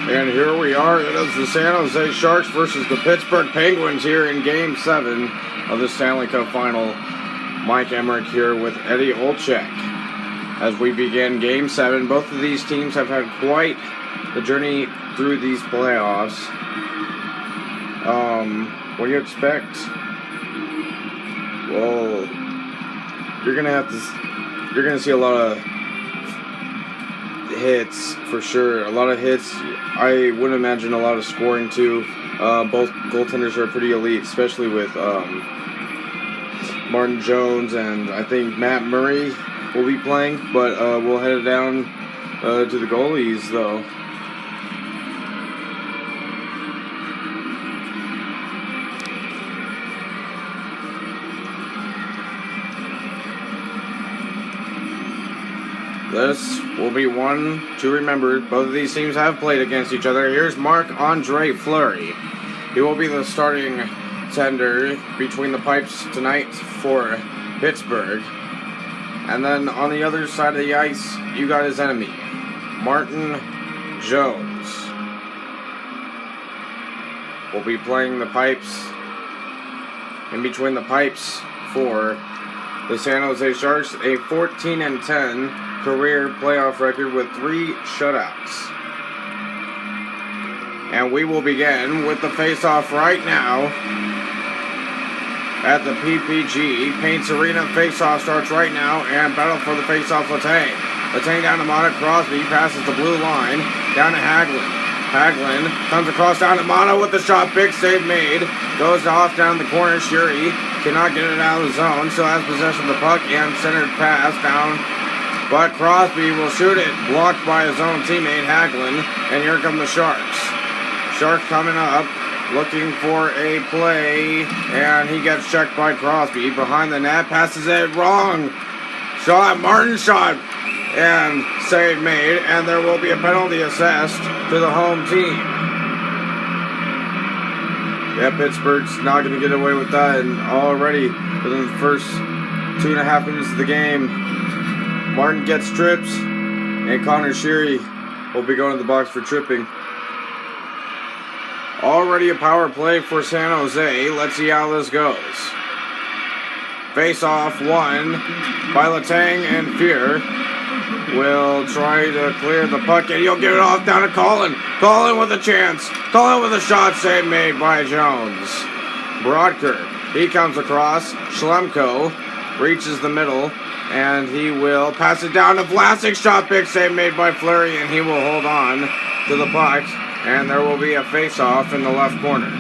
And here we are. It is the San Jose Sharks versus the Pittsburgh Penguins here in Game 7 of the Stanley Cup Final. Mike Emmerich here with Eddie Olczyk as we begin Game 7. Both of these teams have had quite the journey through these playoffs. What do you expect? Well, you're gonna see a lot of hits for sure. A lot of hits. I would imagine a lot of scoring too. Both goaltenders are pretty elite, especially with Martin Jones, and I think Matt Murray will be playing. But we'll head down to the goalies though. This will be one to remember. Both of these teams have played against each other. Here's Marc-Andre Fleury. He will be the starting tender between the pipes tonight for Pittsburgh. And then on the other side of the ice, you got his enemy, Martin Jones. Will be playing the pipes, in between the pipes for the San Jose Sharks, a 14-10 career playoff record with 3 shutouts. And we will begin with the face-off right now at the PPG Paints Arena. Face-off starts right now, and battle for the face-off. Letang down to Mata. Crosby passes the blue line down to Hagelin. Hagelin comes across down to Mata with the shot. Big save made. Goes off down the corner. Shuri cannot get it out of the zone. Still has possession of the puck and centered pass down. But Crosby will shoot it. Blocked by his own teammate Hagelin. And here come the Sharks. Shark coming up. Looking for a play. And he gets checked by Crosby. Behind the net. Passes it wrong. Shot. Martin shot. And save made. And there will be a penalty assessed to the home team. Yeah, Pittsburgh's not going to get away with that. And already within the first 2.5 minutes of the game, Martin gets trips. And Connor Sheary will be going to the box for tripping. Already a power play for San Jose. Let's see how this goes. Face-off won by Letang, and Fear will try to clear the puck, and he'll give it off down to Colin. Colin with a chance. Colin with a shot save made by Jones. Brodker, he comes across. Schlemko reaches the middle, and he will pass it down to Vlasic. Shot, big save made by Fleury, and he will hold on to the puck, and there will be a face-off in the left corner.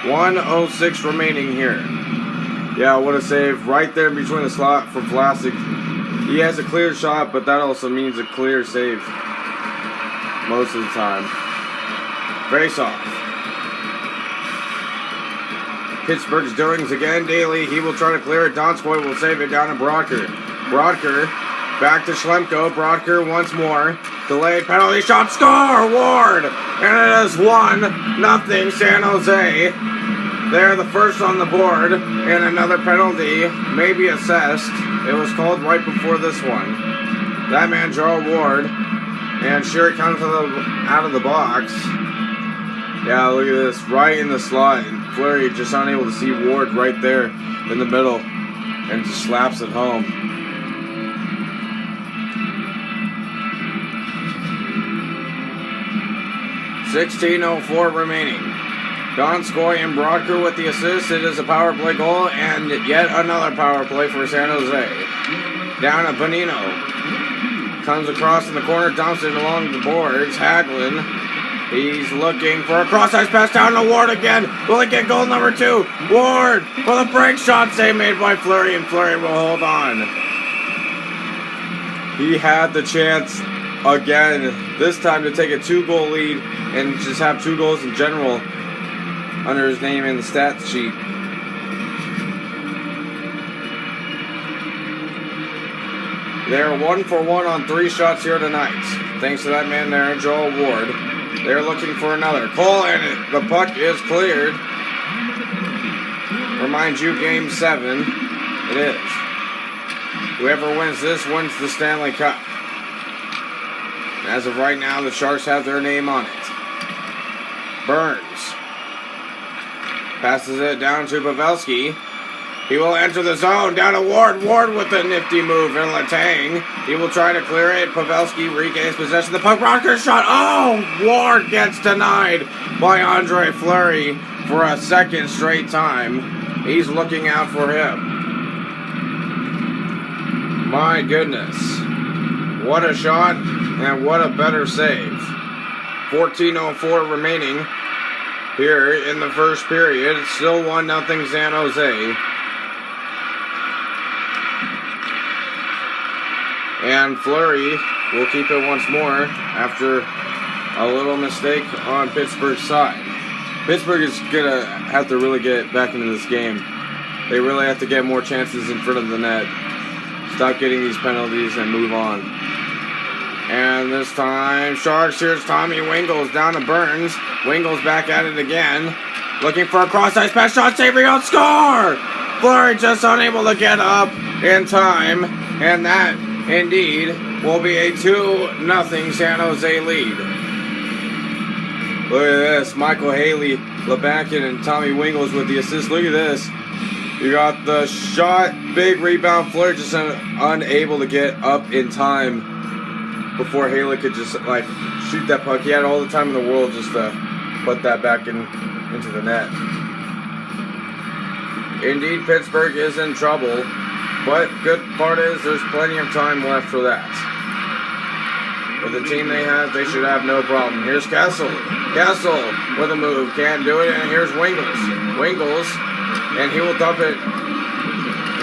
1:06 remaining here. Yeah, what a save right there between the slot for Vlasic. He has a clear shot, but that also means a clear save most of the time. Face-off. Pittsburgh's doings again. Daly, he will try to clear it. Donskoy will save it down to Brodker. Brodker back to Schlemko. Brodker once more. Delayed penalty shot. Score! Ward! And it is 1-0 San Jose. They're the first on the board. And another penalty may be assessed. It was called right before this one. That man, Jarl Ward. And Sheary comes out of the box. Yeah, look at this. Right in the slot. And Fleury just unable to see Ward right there in the middle. And just slaps it home. .16:04 remaining. Donskoy and Brodker with the assist. It is a power play goal, and yet another power play for San Jose. Down to Bonino. Comes across in the corner, dumps it along the boards. Hagelin. He's looking for a cross-ice pass down to Ward again. Will he get goal number 2? Ward for the break shot save made by Fleury, and Fleury will hold on. He had the chance again, this time to take a 2-goal lead and just have 2 goals in general under his name in the stats sheet. They're 1 for 1 on 3 shots here tonight. Thanks to that man there, Joel Ward. They're looking for another. Cole, and the puck is cleared. Remind you, Game 7. It is. Whoever wins this wins the Stanley Cup. As of right now, the Sharks have their name on it. Burns passes it down to Pavelski. He will enter the zone. Down to Ward. Ward with a nifty move. And Letang. He will try to clear it. Pavelski regains possession. The puck rocker shot. Oh! Ward gets denied by Andre Fleury for a second straight time. He's looking out for him. My goodness. What a shot and what a better save. 14:04 remaining here in the first period. It's still 1-0 San Jose. And Fleury will keep it once more after a little mistake on Pittsburgh's side. Pittsburgh is going to have to really get back into this game. They really have to get more chances in front of the net. Stop getting these penalties and move on. And this time, Sharks, here's Tommy Wingles down to Burns. Wingles back at it again. Looking for a cross-ice pass shot, save, rebound, score! Fleury just unable to get up in time. And that, indeed, will be a 2-0 San Jose lead. Look at this. Michael Haley, Lebakin, and Tommy Wingles with the assist. Look at this. You got the shot, big rebound. Fleury just unable to get up in time before Haley could just like shoot that puck. He had all the time in the world just to put that back into the net. Indeed, Pittsburgh is in trouble, but good part is there's plenty of time left for that. With the team they have, they should have no problem. Here's Kessel. Kessel with a move, can't do it, and here's Wingles. Wingles, and he will dump it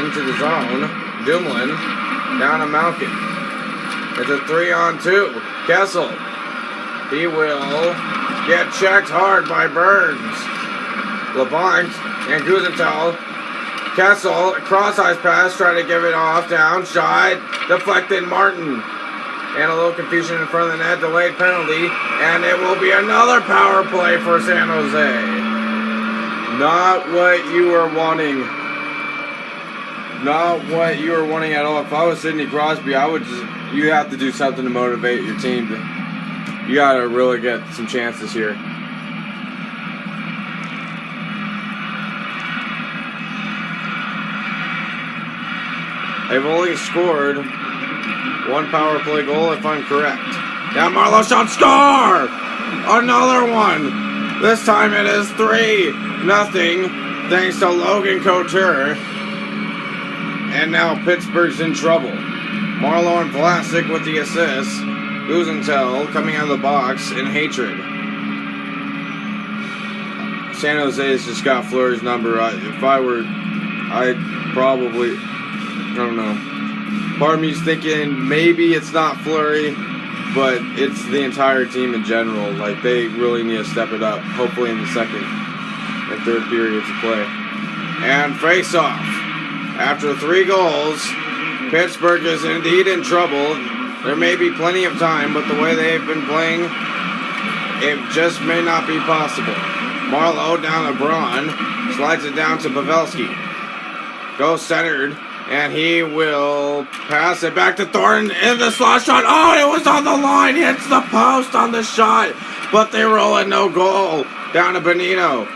into the zone. Dumoulin down to Malkin. It's a 3-on-2. Kessel. He will get checked hard by Burns. LeBlanc and Guzentel. Kessel, cross-ice pass, trying to give it off, down, shot, deflected Martin. And a little confusion in front of the net, delayed penalty, and it will be another power play for San Jose. Not what you were wanting. Not what you were wanting at all. If I was Sidney Crosby, I would just... You have to do something to motivate your team. You got to really get some chances here. They've only scored one power play goal, if I'm correct. Now Marlowe shot, score! Another one. This time it is 3-0, thanks to Logan Couture. And now Pittsburgh's in trouble. Marlowe and Vlasic with the assist. Guzentel coming out of the box in hatred. San Jose has just got Fleury's number. If I were, I'd probably, I don't know. Part of me's thinking maybe it's not Fleury, but it's the entire team in general. Like, they really need to step it up, hopefully in the second and third periods of play. And face-off. After 3 goals, Pittsburgh is indeed in trouble. There may be plenty of time, but the way they've been playing, it just may not be possible. Marlowe down to Braun, slides it down to Pavelski. Goes centered, and he will pass it back to Thornton in the slot shot. Oh, it was on the line, hits the post on the shot, but they roll it, no goal. Down to Bonino.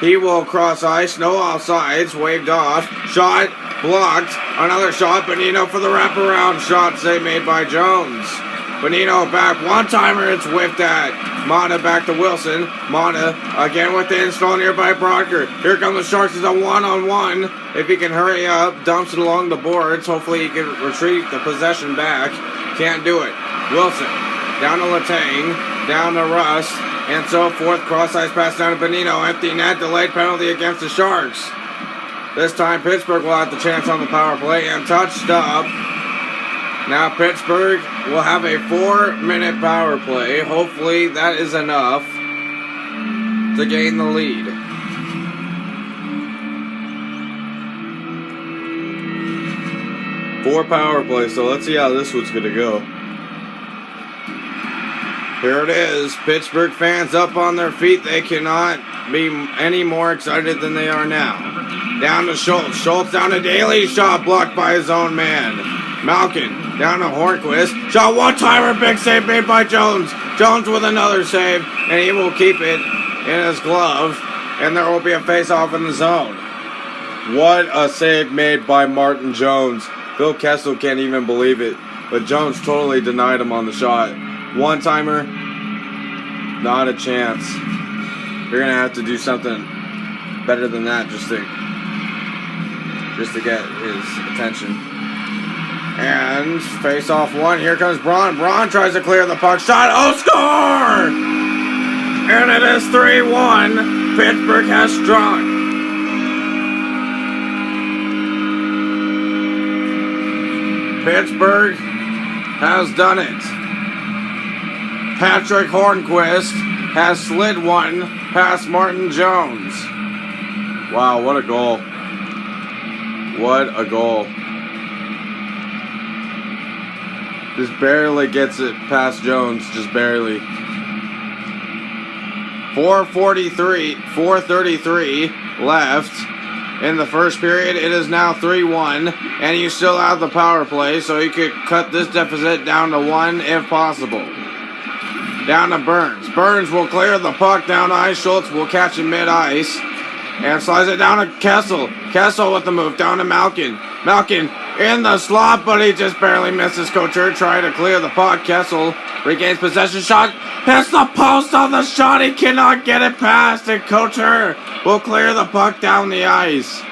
He will cross ice, no offsides, waved off, shot, blocked, another shot, Bonino for the wraparound shot, save made by Jones. Bonino back, one-timer, it's whiffed at. Mata back to Wilson. Mata again with the install nearby Brocker. Here come the Sharks, it's a one-on-one. If he can hurry up, dumps it along the boards. Hopefully he can retrieve the possession back. Can't do it. Wilson, down to Letang, down to Rust, and so forth. Cross-ice pass down to Bonino. Empty net, delayed penalty against the Sharks. This time Pittsburgh will have the chance on the power play and touched up. Now Pittsburgh will have a 4-minute power play. Hopefully that is enough to gain the lead. Four power plays, so let's see how this one's going to go. Here it is. Pittsburgh fans up on their feet. They cannot be any more excited than they are now. Down to Schultz. Schultz down to Daly. Shot blocked by his own man. Malkin down to Hornquist. Shot one-timer, big save made by Jones. Jones with another save, and he will keep it in his glove, and there will be a face-off in the zone. What a save made by Martin Jones. Phil Kessel can't even believe it, but Jones totally denied him on the shot. One-timer, not a chance. You're going to have to do something better than that just to get his attention. And face-off one. Here comes Braun. Braun tries to clear the puck. Shot. Oh, score! And it is 3-1. Pittsburgh has struck. Pittsburgh has done it. Patrick Hornquist has slid one past Martin Jones. Wow, what a goal. What a goal. Just barely gets it past Jones, just barely. 4:33 left in the first period. It is now 3-1, and you still have the power play, so you could cut this deficit down to 1 if possible. Down to Burns. Burns will clear the puck down ice. Schultz will catch it mid-ice and slides it down to Kessel. Kessel with the move down to Malkin. Malkin in the slot, but he just barely misses. Couture trying to clear the puck. Kessel regains possession. Shot hits the post on the shot. He cannot get it past, and Couture will clear the puck down the ice.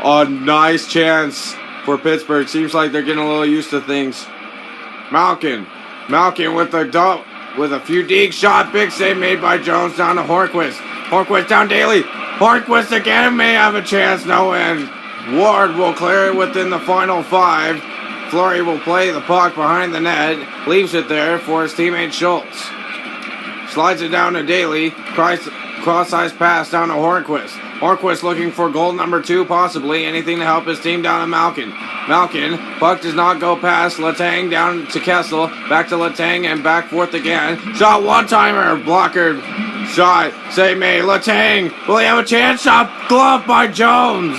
A nice chance for Pittsburgh. Seems like they're getting a little used to things. Malkin with a few deke shot. Big save made by Jones down to Hornquist. Hornquist down Daly. Hornquist again may have a chance. No, and Ward will clear it within the final 5. Fleury will play the puck behind the net. Leaves it there for his teammate Schultz. Slides it down to Daly. Cross-ice pass down to Hornquist. Hornquist looking for goal number 2, possibly. Anything to help his team down to Malkin. Malkin, puck does not go past Letang, down to Kessel. Back to Letang and back forth again. Shot one-timer, blocker. Shot, save made. Letang, will he have a chance? Shot, glove by Jones.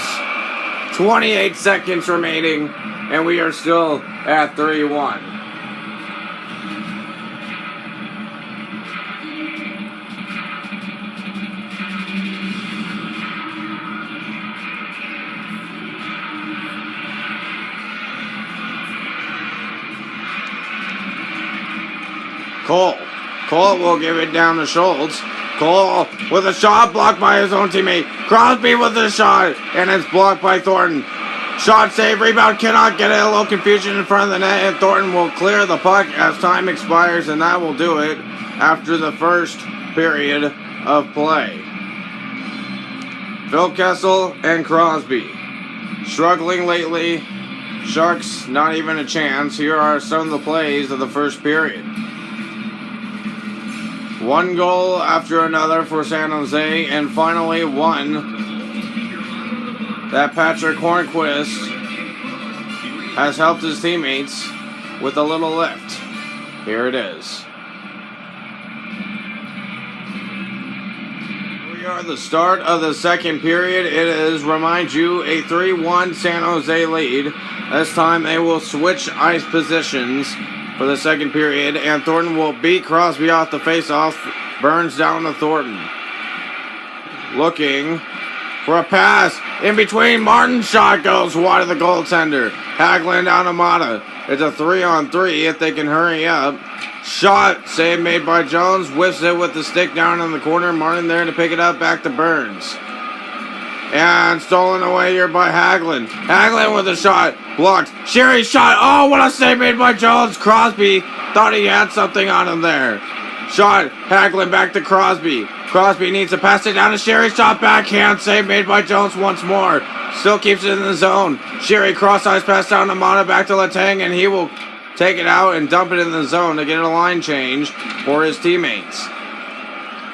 28 seconds remaining, and we are still at 3-1. Cole will give it down to Schultz. Cole with a shot blocked by his own teammate. Crosby with a shot, and it's blocked by Thornton. Shot save, rebound, cannot get it. A little confusion in front of the net, and Thornton will clear the puck as time expires, and that will do it after the first period of play. Phil Kessel and Crosby struggling lately. Sharks not even a chance. Here are some of the plays of the first period. One goal after another for San Jose, and finally one that Patrick Hornquist has helped his teammates with a little lift. Here it is. We are at the start of the second period. It is, remind you, a 3-1 San Jose lead. This time they will switch ice positions for the second period, and Thornton will beat Crosby off the face-off. Burns down to Thornton. Looking for a pass. In between, Martin's shot goes wide of the goaltender. Hagelin down to Mata. It's a 3-on-3 if they can hurry up. Shot, save made by Jones. Whiffs it with the stick down in the corner. Martin there to pick it up, back to Burns. And stolen away here by Hagelin. Hagelin with a shot. Blocked. Sherry's shot. Oh, what a save made by Jones. Crosby thought he had something on him there. Shot. Hagelin back to Crosby. Crosby needs to pass it down to Sherry. Shot backhand. Save made by Jones once more. Still keeps it in the zone. Sherry cross-ice pass down to Mata. Back to Letang. And he will take it out and dump it in the zone to get a line change for his teammates.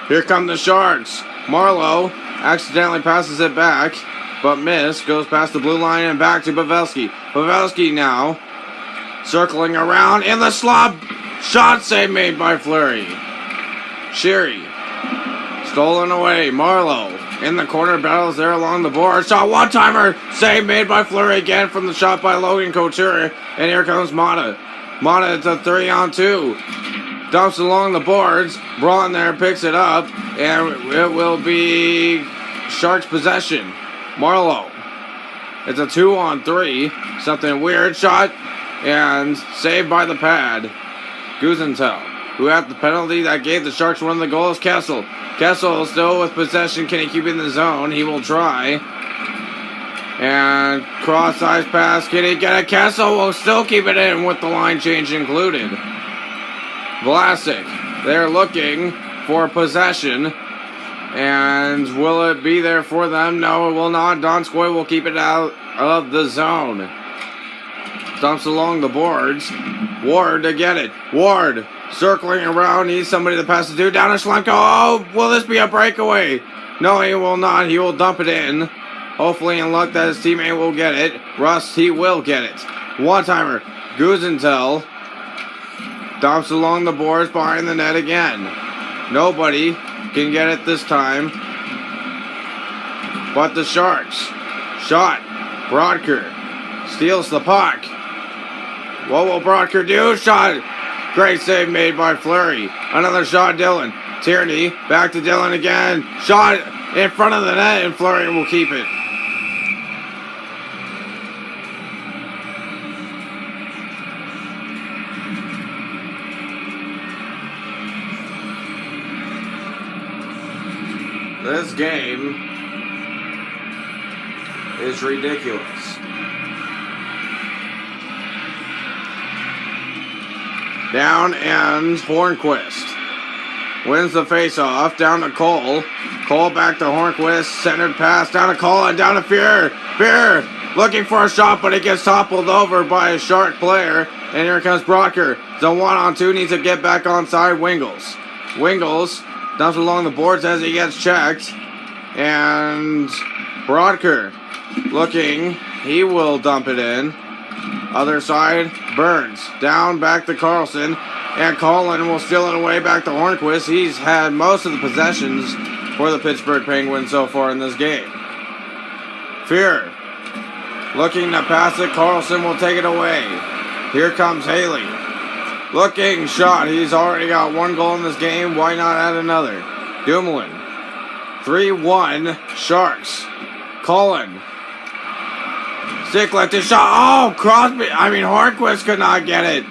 Here come the Sharks. Marlowe accidentally passes it back, but miss. Goes past the blue line and back to Pavelski. Pavelski now circling around in the slot. Shot save made by Fleury. Sherry stolen away. Marlowe in the corner, battles there along the board. Shot one-timer, save made by Fleury again from the shot by Logan Couture. And here comes Mata. Mata, it's a 3-on-2. Dumps along the boards. Braun there picks it up. And it will be Sharks possession. Marlowe. It's a 2-on-3. Something weird. Shot. And saved by the pad. Guzentel, who had the penalty that gave the Sharks one of the goals. Kessel. Kessel still with possession. Can he keep it in the zone? He will try. And cross-ice pass. Can he get it? Kessel will still keep it in with the line change included. Vlasic, they're looking for possession. And will it be there for them? No, it will not. Donskoy will keep it out of the zone. Dumps along the boards. Ward to get it. Ward circling around. Needs somebody to pass it to. Down to Schlemko. Oh, will this be a breakaway? No, he will not. He will dump it in. Hopefully in luck that his teammate will get it. Rust, he will get it. One-timer. Guzentel dumps along the boards behind the net again. Nobody can get it this time but the Sharks. Shot. Brodker steals the puck. What will Brodker do? Shot. Great save made by Fleury. Another shot, Dillon. Tierney. Back to Dillon again. Shot in front of the net, and Fleury will keep it. This game is ridiculous. Down ends Hornquist. Wins the face-off. Down to Cole. Cole back to Hornquist. Centered pass. Down to Cole and down to Fear. Fear looking for a shot, but he gets toppled over by a Shark player. And here comes Brodker. The 1-on-2 needs to get back onside. Wingles. Wingles dumps along the boards as he gets checked. And Brodker looking. He will dump it in. Other side, Burns. Down, back to Carlson. And Colin will steal it away back to Hornquist. He's had most of the possessions for the Pittsburgh Penguins so far in this game. Fear looking to pass it. Carlson will take it away. Here comes Haley. Looking shot. He's already got one goal in this game. Why not add another? Dumoulin. 3-1 Sharks. Colin. Stick lifted shot. Oh, Hornquist could not get it.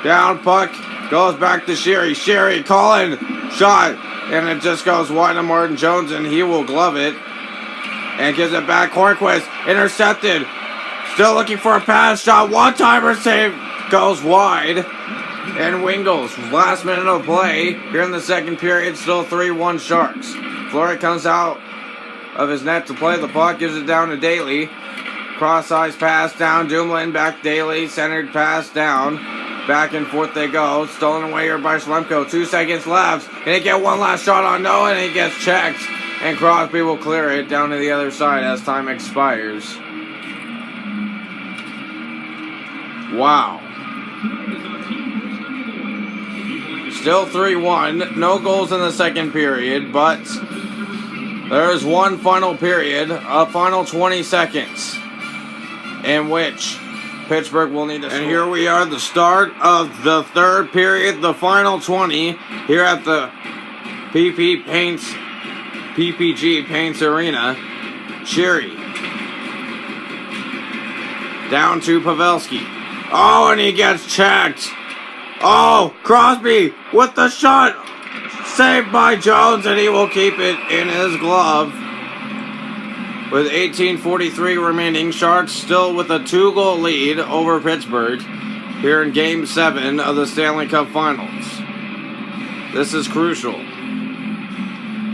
Down puck. Goes back to Sherry. Sherry, Colin. Shot. And it just goes wide to Martin Jones, and he will glove it. And gives it back. Hornquist. Intercepted. Still looking for a pass. Shot. One-timer save. Goes wide. And Wingles. Last minute of play. Here in the second period. Still 3-1 Sharks. Fleury comes out of his net to play the puck. Gives it down to Daly. Cross-ice pass down. Dumoulin back Daly. Centered pass down. Back and forth they go. Stolen away here by Schlemko. 2 seconds left. Can he get one last shot on Noah? And he gets checked. And Crosby will clear it down to the other side as time expires. Wow. Still 3-1. No goals in the second period, but there is one final period, a final 20 seconds, in which Pittsburgh will need to score. And here we are, the start of the third period, the final 20, here at the PPG Paints Arena. Sherry. Down to Pavelski. Oh, and he gets checked. Oh, Crosby with the shot. Saved by Jones, and he will keep it in his glove. With 18:43 remaining, Sharks still with a 2-goal lead over Pittsburgh here in Game 7 of the Stanley Cup Finals. This is crucial.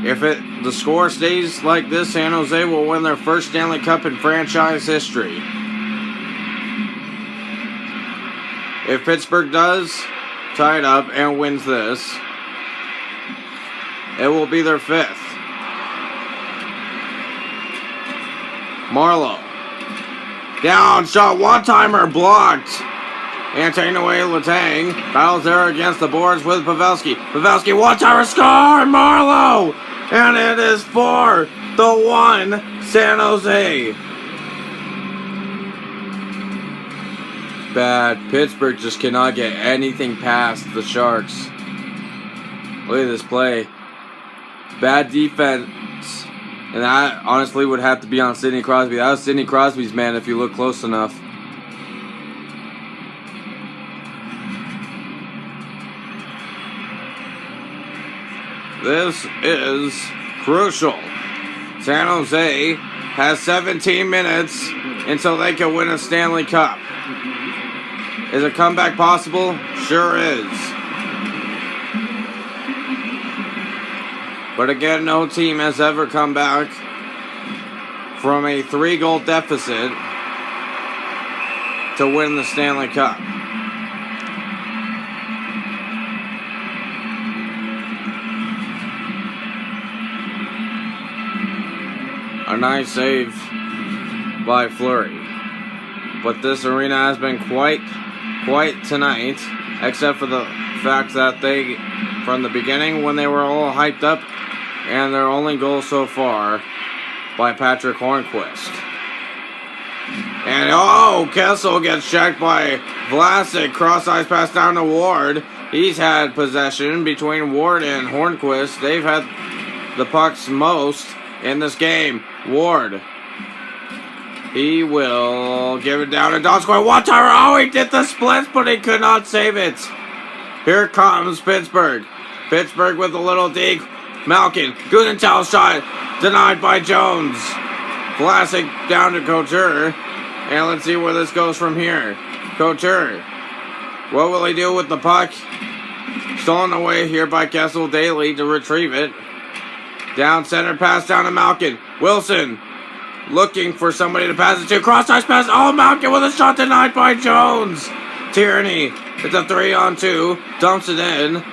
If the score stays like this, San Jose will win their first Stanley Cup in franchise history. If Pittsburgh does tie it up and wins this, it will be their 5th. Marlowe. Down, shot, one-timer, blocked. And taken away Letang. Battles there against the boards with Pavelski. Pavelski, one-timer, score! Marlowe And it is for the 1 San Jose. Bad. Pittsburgh just cannot get anything past the Sharks. Look at this play. Bad defense. And that honestly would have to be on Sidney Crosby. That was Sidney Crosby's man if you look close enough. This is crucial. San Jose has 17 minutes until they can win a Stanley Cup. Is a comeback possible? Sure is. But again, no team has ever come back from a 3-goal deficit to win the Stanley Cup. A nice save by Fleury. But this arena has been quite tonight, except for the fact that they, from the beginning when they were all hyped up, and their only goal so far by Patrick Hornquist. And Kessel gets checked by Vlasic. Cross-ice pass down to Ward. He's had possession between Ward and Hornquist. They've had the pucks most in this game. Ward. He will give it down to Donskoy. One-timer. Oh, he did the splits, but he could not save it. Here comes Pittsburgh. Pittsburgh with a little dig. Malkin. Gudenthal shot. Denied by Jones. Vlasic down to Couture. And let's see where this goes from here. Couture. What will he do with the puck? Stolen away here by Kessel. Daly to retrieve it. Down center, pass down to Malkin. Wilson looking for somebody to pass it to. Cross-ice pass. Oh, Malkin with a shot denied by Jones. Tierney. It's a 3-on-2. Dumps it in.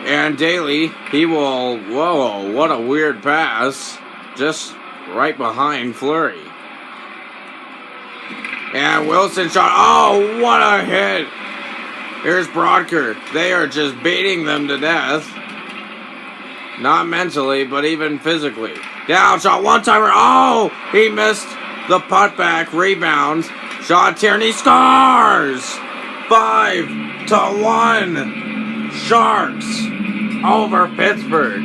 And Daly, he will... Whoa, what a weird pass. Just right behind Fleury. And Wilson shot. Oh, what a hit. Here's Brodker. They are just beating them to death. Not mentally, but even physically. Down shot, one-timer. Oh, he missed the putback. Rebound. Shot, Tierney scores. 5-1. Sharks over Pittsburgh.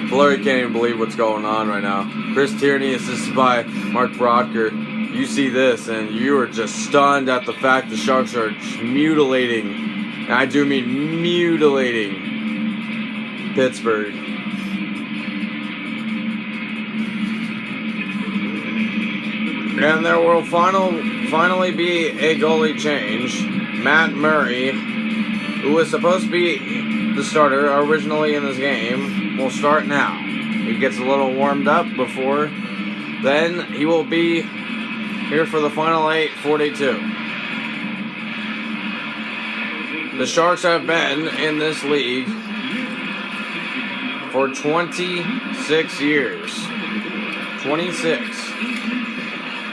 Fleury can't even believe what's going on right now. Chris Tierney assisted by Mark Brodker. You see this, and you are just stunned at the fact the Sharks are mutilating, and I do mean mutilating, Pittsburgh. And there will finally be a goalie change. Matt Murray, who was supposed to be the starter originally in this game, will start now. He gets a little warmed up before. Then he will be here for the final 8:42. The Sharks have been in this league for 26 years. 26.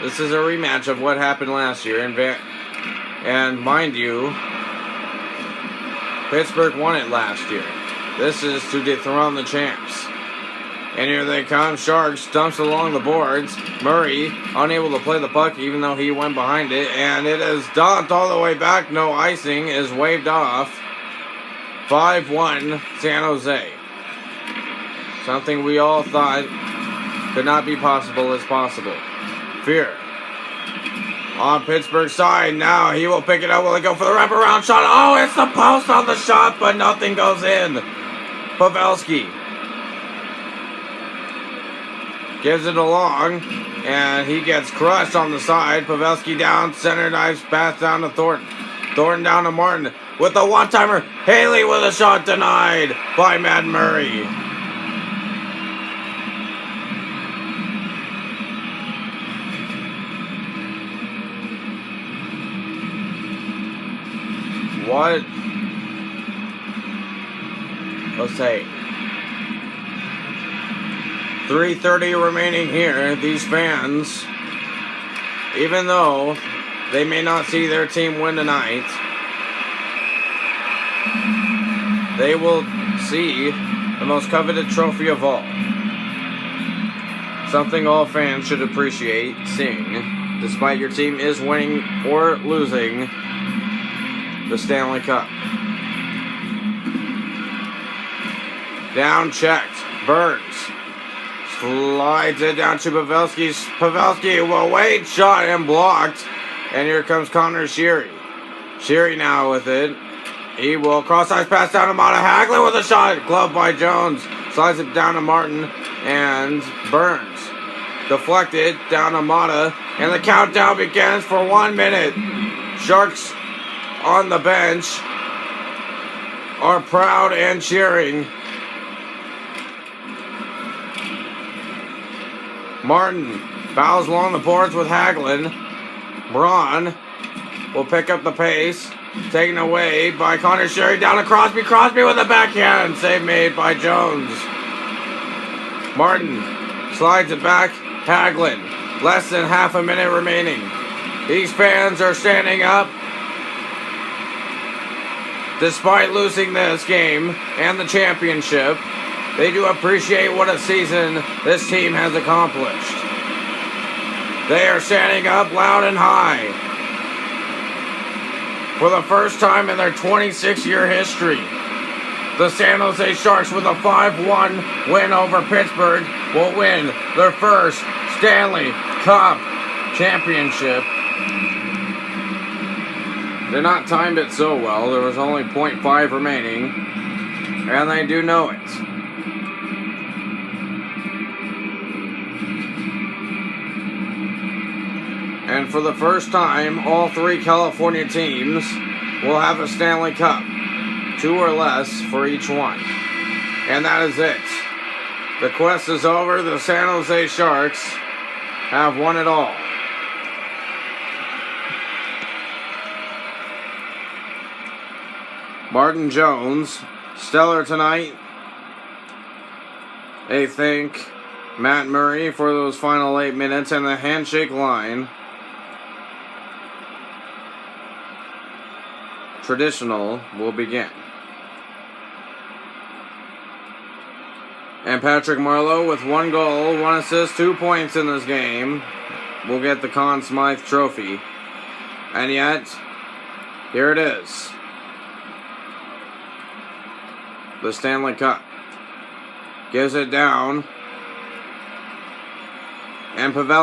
This is a rematch of what happened last year. And mind you, Pittsburgh won it last year. This is to dethrone the champs. And here they come. Sharks dumps along the boards. Murray unable to play the puck even though he went behind it. And it is dumped all the way back. No icing is waved off. 5-1 San Jose. Something we all thought could not be possible is possible. Fear. On Pittsburgh's side now. He will pick it up. Will he go for the wraparound shot? Oh, it's the post on the shot, but nothing goes in. Pavelski gives it along, and he gets crushed on the side. Pavelski down, center dives, pass down to Thornton. Thornton down to Martin with the one-timer. Haley with a shot denied by Matt Murray. What? Let's say 3:30 remaining here. These fans, even though they may not see their team win tonight, they will see the most coveted trophy of all. Something all fans should appreciate seeing, despite your team is winning or losing the Stanley Cup. Down checked. Burns slides it down to Pavelski. Pavelski will wait, shot and blocked. And here comes Connor Sheary. Sheary now with it. He will cross-ice pass down to Mata. Hagelin with a shot. Gloved by Jones. Slides it down to Martin. And Burns. Deflected down to Mata. And the countdown begins for 1 minute. Sharks on the bench are proud and cheering. Martin fouls along the boards with Hagelin. Braun will pick up the pace. Taken away by Connor Sheary down to Crosby. Crosby with a backhand. Save made by Jones. Martin slides it back. Hagelin. Less than half a minute remaining. These fans are standing up. Despite losing this game and the championship, they do appreciate what a season this team has accomplished. They are standing up loud and high. For the first time in their 26-year history, the San Jose Sharks, with a 5-1 win over Pittsburgh, will win their first Stanley Cup championship. They're not timed it so well. There was only 0.5 remaining, and they do know it. And for the first time, all three California teams will have a Stanley Cup. 2 or less for each one. And that is it. The quest is over. The San Jose Sharks have won it all. Martin Jones, stellar tonight. They thank Matt Murray for those final 8 minutes and the handshake line. Traditional will begin. And Patrick Marleau with 1 goal, 1 assist, 2 points in this game will get the Conn Smythe Trophy. And yet, here it is. The Stanley Cup. Gives it down. And Pavel